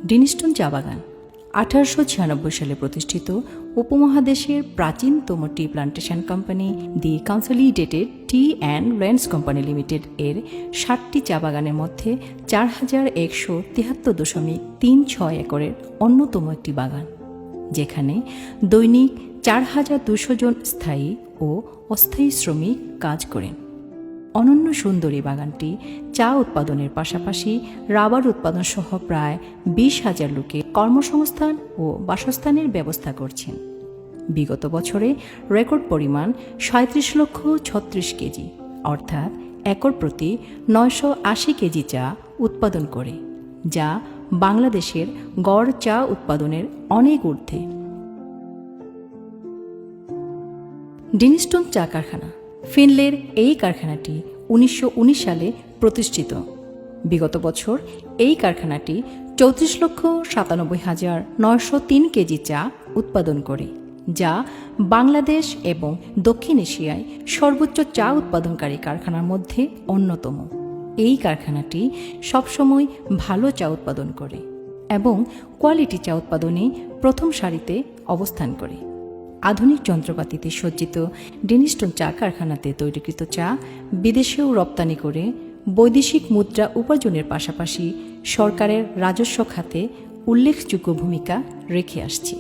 ডেনিস্টন চা বাগান 1896 সালে প্রতিষ্ঠিত উপমহাদেশের প্রাচীনতম টি plantation company the consolidated T and rents company limited এর 60টি চা বাগানের মধ্যে 4173.36 একরের অন্যতম একটি বাগান, যেখানে দৈনিক 4200 জন স্থায়ী ও অস্থায়ী শ্রমিক কাজ করেন। অনন্য সুন্দরী বাগানটি চা উৎপাদনের পাশাপাশি রাবার উৎপাদন সহ প্রায় 20,000 লোকে কর্মসংস্থান ও বাসস্থানের ব্যবস্থা করছেন। বিগত বছরে রেকর্ড পরিমাণ 37,36,000 কেজি অর্থাৎ একর প্রতি 980 কেজি চা উৎপাদন করে, যা বাংলাদেশের গড় চা উৎপাদনের অনেক ঊর্ধ্বে। ডেনিস্টন চা কারখানা ফিনলের এই কারখানাটি 1919 সালে প্রতিষ্ঠিত। বিগত বছর এই কারখানাটি 34,97,903 কেজি চা উৎপাদন করে, যা বাংলাদেশ এবং দক্ষিণ এশিয়ায় সর্বোচ্চ চা উৎপাদনকারী কারখানার মধ্যে অন্যতম। এই কারখানাটি সবসময় ভালো চা উৎপাদন করে এবং কোয়ালিটি চা উৎপাদনে প্রথম সারিতে অবস্থান করে। আধুনিক যন্ত্রপাতিতে সজ্জিত ডেনিস্টন চা কারখানাতে তৈরিকৃত চা বিদেশেও রপ্তানি করে বৈদেশিক মুদ্রা উপার্জনের পাশাপাশি সরকারের রাজস্ব খাতে উল্লেখযোগ্য ভূমিকা রেখে আসছে।